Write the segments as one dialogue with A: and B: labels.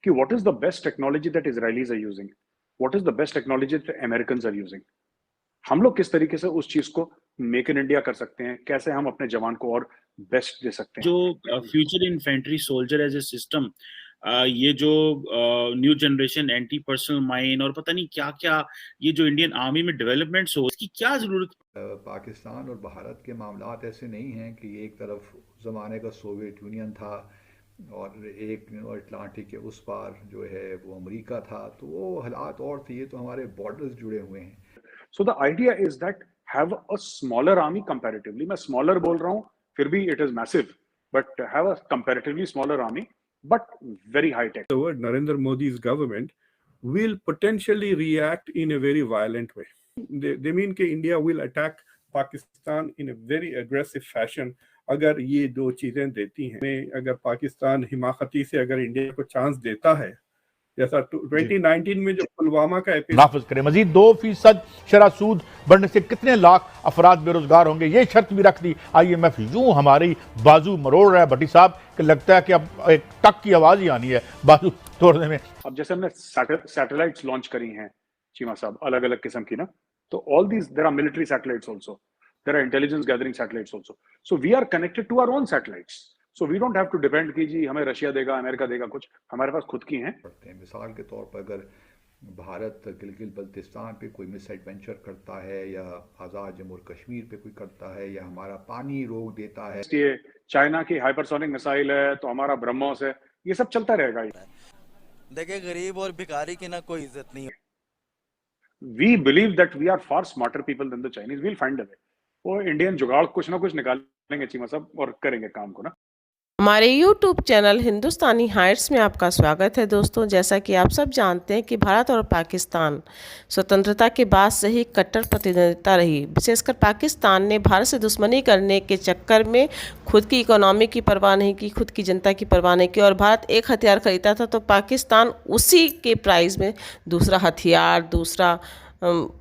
A: कि what is the best technology that Israelis are using, what is the best technology that Americans are using. हम लोग किस तरीके से उस चीज को मेक इन इंडिया कर सकते हैं, कैसे हम अपने जवान को और बेस्ट दे सकते हैं.
B: जो future infantry soldier as a system, ये जो new generation anti personnel mine और पता नहीं क्या क्या, ये जो इंडियन आर्मी में डेवलपमेंट्स हो, इसकी क्या जरूरत.
C: पाकिस्तान और भारत के मामलात ऐसे नहीं हैं कि एक तरफ ज़माने का सोवियत यूनियन था और एक अटलांटिक के उस पार जो है वो अमेरिका था, तो वो हालात और थे. ये तो हमारे बॉर्डर्स जुड़े हुए हैं.
A: So the idea is that have a smaller army comparatively. मैं smaller बोल रहा हूँ, फिर भी it is massive, but have a comparatively smaller army, but very high tech.
D: The word Narendra Modi's government will potentially react in a very violent way. They mean कि India will attack Pakistan in a very aggressive fashion. अगर ये दो चीजें देती हैं, अगर पाकिस्तान हिमाकती से अगर इंडिया को चांस देता है, जैसा 2019 में जो पुलवामा का
E: नाफिज करें. मजीद 2% शरह सूद बढ़ने से कितने लाख अफराद बेरोजगार होंगे, ये शर्त भी रख दी IMF. यूं हमारी बाजू मरोड़ रहा है भट्टी साहब कि लगता है कि अब एक टक की आवाज ही आनी है बाजू तोड़ने में.
A: अब जैसे हमने सैटेलाइट्स लॉन्च करी हैं चीमा साहब, अलग अलग किस्म की ना, तो all these there are military satellites also, there are intelligence gathering satellites also. So we are connected to our own satellites. So we don't have to depend कि जी हमें रशिया देगा, अमेरिका देगा, कुछ हमारे पास खुद की हैं.
C: मिसाल के तौर पर अगर भारत गिलगित बल्तिस्तान पे कोई मिस एडवेंचर करता है या आज़ाद जम्मू और कश्मीर पे कोई करता है या हमारा पानी रोक देता है,
A: ये चाइना की हाइपरसोनिक मिसाइल है तो हमारा ब्रह्मोस है, ये सब चलता रहेगा.
F: देखिए गरीब और भिखारी की ना कोई इज्जत नहीं है.
A: We believe that we are far smarter people than the Chinese. We'll find a way. वो इंडियन जुगाड़ कुछ ना कुछ निकालेंगे चीमा साहब और करेंगे काम को ना.
G: हमारे YouTube चैनल हिंदुस्तानी हाइट्स में आपका स्वागत है दोस्तों. जैसा कि आप सब जानते हैं कि भारत और पाकिस्तान स्वतंत्रता के बाद से ही कट्टर प्रतिद्वंदिता रही. विशेषकर पाकिस्तान ने भारत से दुश्मनी करने के चक्कर में खुद की इकोनॉमी की परवाह नहीं की, खुद की जनता की परवाह नहीं की. और भारत एक हथियार खरीदता था तो पाकिस्तान उसी के प्राइस में दूसरा हथियार, दूसरा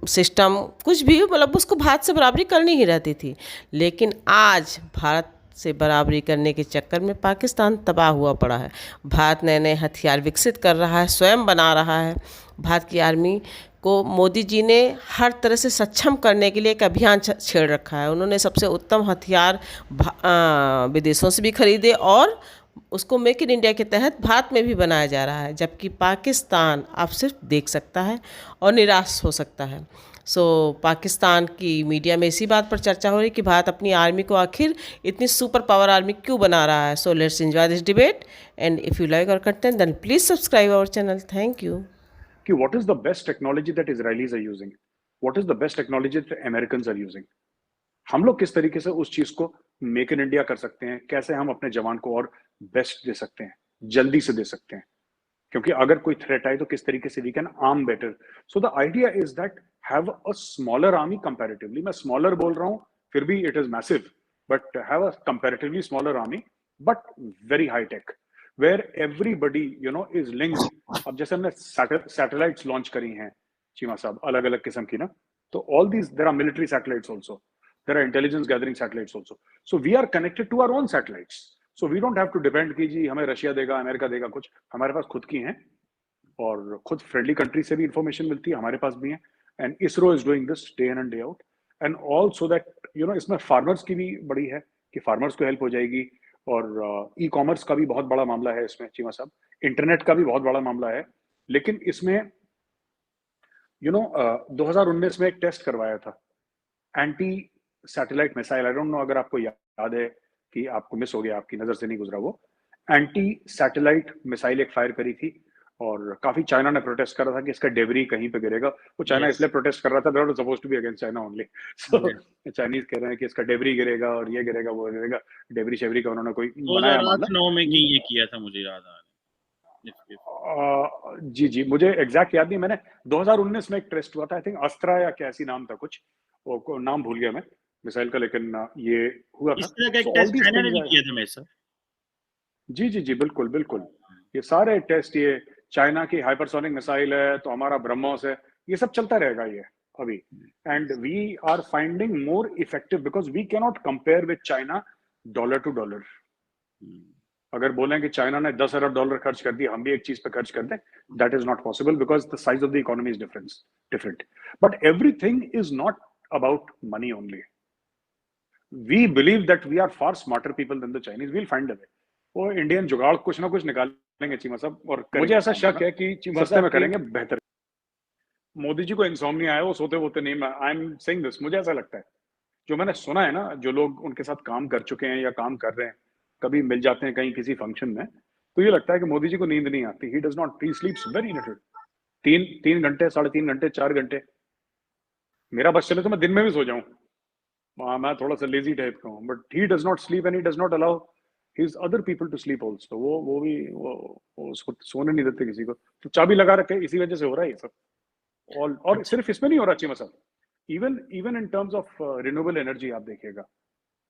G: सिस्टम, कुछ भी मतलब उसको भारत से बराबरी करनी ही रहती थी. लेकिन आज भारत से बराबरी करने के चक्कर में पाकिस्तान तबाह हुआ पड़ा है. भारत नए नए हथियार विकसित कर रहा है, स्वयं बना रहा है. भारत की आर्मी को मोदी जी ने हर तरह से सक्षम करने के लिए एक अभियान छेड़ रखा है. उन्होंने सबसे उत्तम हथियार विदेशों से भी खरीदे और उसको मेक इन इंडिया के तहत भारत में भी बनाया जा रहा है. जबकि पाकिस्तान आप सिर्फ देख सकता है और निराश हो सकता है. पाकिस्तान की मीडिया में इसी बात पर चर्चा हो रही कि भारत अपनी आर्मी को आखिर इतनी सुपर पावर आर्मी क्यों बना रहा है. So let's enjoy this debate and if you like our content then please subscribe our channel. Thank you.
A: कि what is the best technology that Israelis are using, what is the best technology that Americans are using. हम लोग किस तरीके से उस चीज को make in India कर सकते हैं, कैसे हम अपने जवान को और बेस्ट दे सकते हैं, जल्दी से दे सकते हैं. क्योंकि अगर कोई थ्रेट आए तो किस तरीके से we can arm better. So the idea is that have a smaller army comparatively. मैं स्मॉलर बोल रहा हूँ, फिर भी it is massive, but have a comparatively smaller army but very high tech where everybody is linked. अब जैसे हमने satellites launch करी हैं चीमा साहब, अलग अलग किस्म की ना, तो all these there are military satellites also, there are intelligence gathering satellites also. So we are connected to our own satellites. So we don't have to depend कि जी हमें रशिया देगा, अमेरिका देगा, कुछ हमारे पास खुद की हैं और खुद फ्रेंडली कंट्री से भी इंफॉर्मेशन मिलती है, हमारे पास भी है. And ISRO is doing this day in and day out. And also that इसमें फार्मर्स की भी बड़ी है कि फार्मर्स को हेल्प हो जाएगी. और ई कॉमर्स का भी बहुत बड़ा मामला है इसमें चीमा साहब, इंटरनेट का भी बहुत बड़ा मामला है. लेकिन इसमें 2019 में एक टेस्ट करवाया था anti satellite missile. I don't know अगर आपको याद है कि आपको मिस हो गया, आपकी नजर से नहीं गुजरा. वो एंटी सैटेलाइट मिसाइल एक फायर करी थी और काफी चाइना ने प्रोटेस्ट कर रहा था कि इसका डेबरी कहीं पे गिरेगा. वो चाइना इसलिए प्रोटेस्ट कर रहा था, they were supposed to be against China only. So Chinese कह रहे हैं कि इसका डेबरी गिरेगा और ये गिरेगा, वो गिरेगा. डेबरी शेबरी का उन्होंने कोई बनाया मामला.
B: 2009 में कहीं ये किया था, मुझे याद आ रहा है.
A: जी मुझे एग्जैक्ट याद नहीं. मैंने 2019 में एक टेस्ट हुआ था, आई थिंक अस्त्रा या कैसी नाम था कुछ, वो नाम भूल गया मैं मिसाइल का, लेकिन ये हुआ था.
B: इस तरह का एक टेस्ट चाइना ने भी किया था मेरे साथ.
A: जी बिल्कुल बिल्कुल. ये सारे टेस्ट, ये चाइना की हाइपरसोनिक मिसाइल है तो हमारा ब्रह्मोस है, ये सब चलता रहेगा ये अभी. And we are finding more effective because we can not compare with China dollar to dollar. अगर बोलें कि चाइना ने 10 अरब डॉलर खर्च कर दिया, हम भी एक चीज पे खर्च कर दें, that is not possible because the size of the economy is different. But everything is not about money only. We believe that we are far smarter people than the Chinese. We'll find a way. वो Indian जुगाड़ कुछ ना कुछ निकालेंगे चीमा साहब, और मुझे ऐसा शक है कि सस्ते में करेंगे बेहतर. मोदी जी को इंसोम्निया है, वो सोते होते नहीं. आई एम सेइंग दिस, मुझे ऐसा लगता है. जो मैंने सुना है ना, जो लोग उनके साथ काम कर चुके हैं या काम कर रहे हैं, कभी मिल जाते हैं कहीं किसी फंक्शन में, तो ये लगता है कि मोदी जी को नींद नहीं आती. ही does not, he स्लीप्स very little. 3 घंटे, 3.5 घंटे, 4 घंटे. मेरा बस चले तो मैं दिन में भी सो जाऊं. मैं थोड़ा सा लेजी टाइप का हूँ, but he does not sleep and he does not allow his other people to sleep also. वो भी उसको सोने नहीं देते किसी को, तो चाबी लगा रखे. इसी वजह से हो रहा है ये सब. और सिर्फ इसमें नहीं हो रहा चीमा साहब, even in terms of renewable energy आप देखिएगा,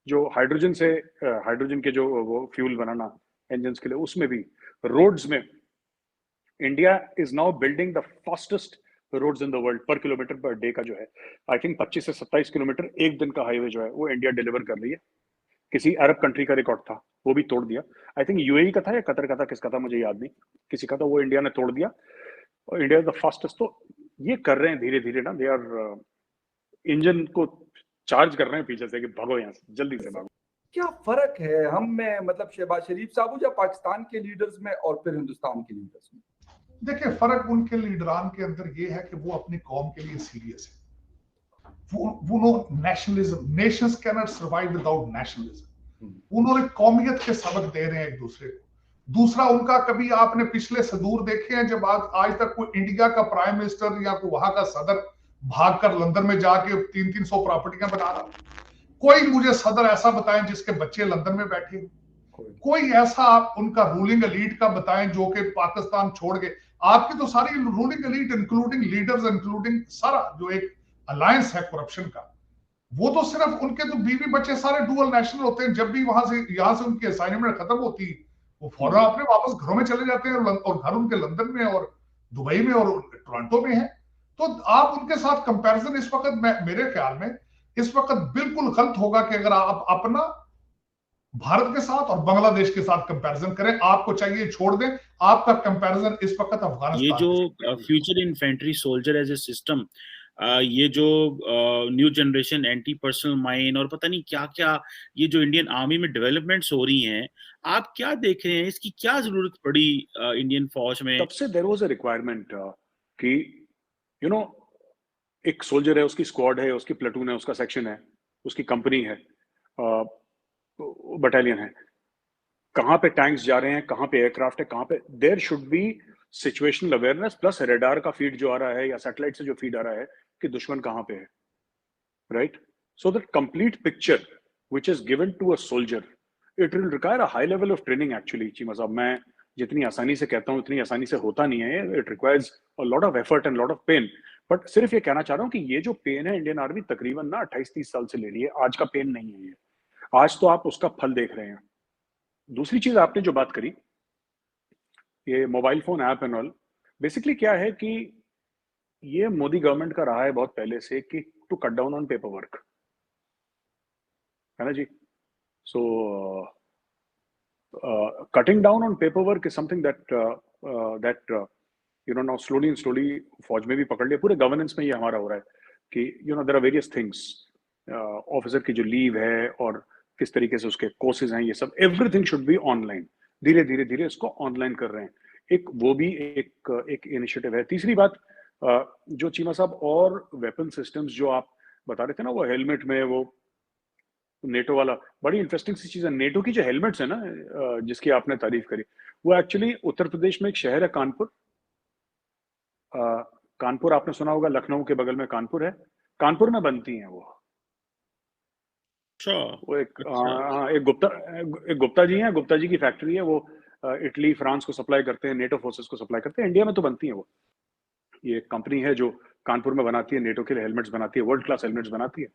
A: जो हाइड्रोजन के जो वो फ्यूल बनाना इंजन के लिए, उसमें भी रोड्स में India is now building the fastest roads in the world per kilometre per day का जो है. आई थिंक 25 से 27 किलोमीटर एक दिन का हाईवे जो है वो इंडिया डिलीवर कर रही है. किसी अरब कंट्री का रिकॉर्ड था, वो भी तोड़ दिया. आई थिंक यूएई का था या कतर का था, किसका था मुझे याद नहीं, किसी का था, वो इंडिया ने तोड़ दिया. और इंडिया इज द फास्टेस्ट. तो ये कर रहे हैं धीरे धीरे ना, दे आर इंजन को चार्ज कर रहे हैं पीछे से कि भागो यहाँ से, जल्दी से भागो.
H: क्या फर्क है हम में, मतलब शहबाज शरीफ साहब या पाकिस्तान के लीडर्स में और फिर हिंदुस्तान के लीडर्स में?
I: देखिए, फर्क उनके लीडरान के अंदर ये है कि वो अपनी कौम के लिए सीरियस है. वो no nationalism, nations can not survive without nationalism. उन्होंने कौमियत के सबक दे रहे हैं एक दूसरे को. दूसरा, उनका कभी आपने पिछले सदूर देखे हैं जब आज तक कोई इंडिया का प्राइम मिनिस्टर या कोई वहां का सदर भागकर लंदन में जाके 300 प्रॉपर्टियां बना रहा? कोई मुझे सदर ऐसा बताएं जिसके बच्चे लंदन में बैठे. कोई ऐसा आप उनका रूलिंग एलीट का बताएं जो कि पाकिस्तान छोड़ के, आपकी तो सारी ruling elite including leaders, including सारा जो एक अलायंस है करप्शन का, वो तो सिर्फ उनके तो बीवी बच्चे सारे डुअल नेशनल होते हैं. जब भी यहां से उनकी असाइनमेंट खत्म होती, वो फौरन अपने वापस घरों में चले जाते हैं, और घर उनके लंदन में और दुबई में और टोरंटो में है. तो आप उनके साथ कंपैरिजन इस वक्त, मेरे ख्याल में इस वक्त बिल्कुल गलत होगा कि अगर आप अपना भारत के साथ और बांग्लादेश के साथ कंपैरिजन करें. आपको चाहिए छोड़ दें, आपका कंपैरिजन इस वक्त अफगानिस्तान.
B: ये जो future infantry soldier as a system, ये जो new generation anti personnel mine और पता नहीं क्या क्या, ये जो इंडियन आर्मी में डेवलपमेंट्स हो रही हैं, आप क्या देख रहे हैं? इसकी क्या जरूरत पड़ी इंडियन फौज में?
A: तब से देयर वाज अ रिक्वायरमेंट कि यू नो, एक सोल्जर है, उसकी स्क्वाड है, उसकी प्लेटून है, उसका सेक्शन है, उसकी कंपनी है, बटालियन है, कहाँ पे टैंक्स जा रहे हैं, कहाँ पे एयरक्राफ्ट है, कहाँ पे. There should be situational awareness plus radar का फीड जो आ रहा है या सैटेलाइट से जो फीड आ रहा है कि दुश्मन कहाँ पे है, right? So that complete picture which is given to a soldier, it will require a high level of training. Actually Cheema sahab, मैं जितनी आसानी से कहता हूँ उतनी आसानी से होता नहीं है. It requires a lot of effort and lot of pain. But सिर्फ ये कहना चाह रहा हूँ कि ये जो पेन है इंडियन आर्मी तकरीबन ना 28-30 साल से ले रही है. आज का पेन नहीं है ये. आज तो आप उसका फल देख रहे हैं. दूसरी चीज आपने जो बात करी, ये mobile phone app and all, basically क्या है कि ये मोदी गवर्नमेंट का रहा है बहुत पहले से कि to cut down on paper work, है ना जी. So cutting down on paper work is something that you know now slowly and slowly फौज में भी पकड़ लिया. पूरे गवर्नेंस में ये हमारा हो रहा है कि you know there are various things, officer की जो लीव है और किस तरीके से उसके कोर्सेज हैं, ये सब एवरीथिंग शुड बी ऑनलाइन. धीरे धीरे धीरे इसको ऑनलाइन कर रहे हैं. एक वो भी एक इनिशिएटिव है. तीसरी बात, जो चीमा साहब, और वेपन सिस्टम्स जो आप बता रहे थे ना, वो हेलमेट में वो नेटो वाला, बड़ी इंटरेस्टिंग सी चीज है. नेटो की जो हेलमेट्स है ना, जिसकी आपने तारीफ करी, वो एक्चुअली उत्तर प्रदेश में एक शहर है कानपुर. कानपुर आपने सुना होगा, लखनऊ के बगल में कानपुर है. कानपुर में बनती हैं वो. वो एक गुप्ता जी हैं, गुप्ता जी की फैक्ट्री है. वो इटली फ्रांस को सप्लाई करते हैं, नेटो फोर्सेस को सप्लाई करते हैं. इंडिया में तो बनती है वो. ये कंपनी है जो कानपुर में बनाती है, नेटो के लिए हेलमेट्स बनाती है, वर्ल्ड क्लास हेलमेट्स बनाती है.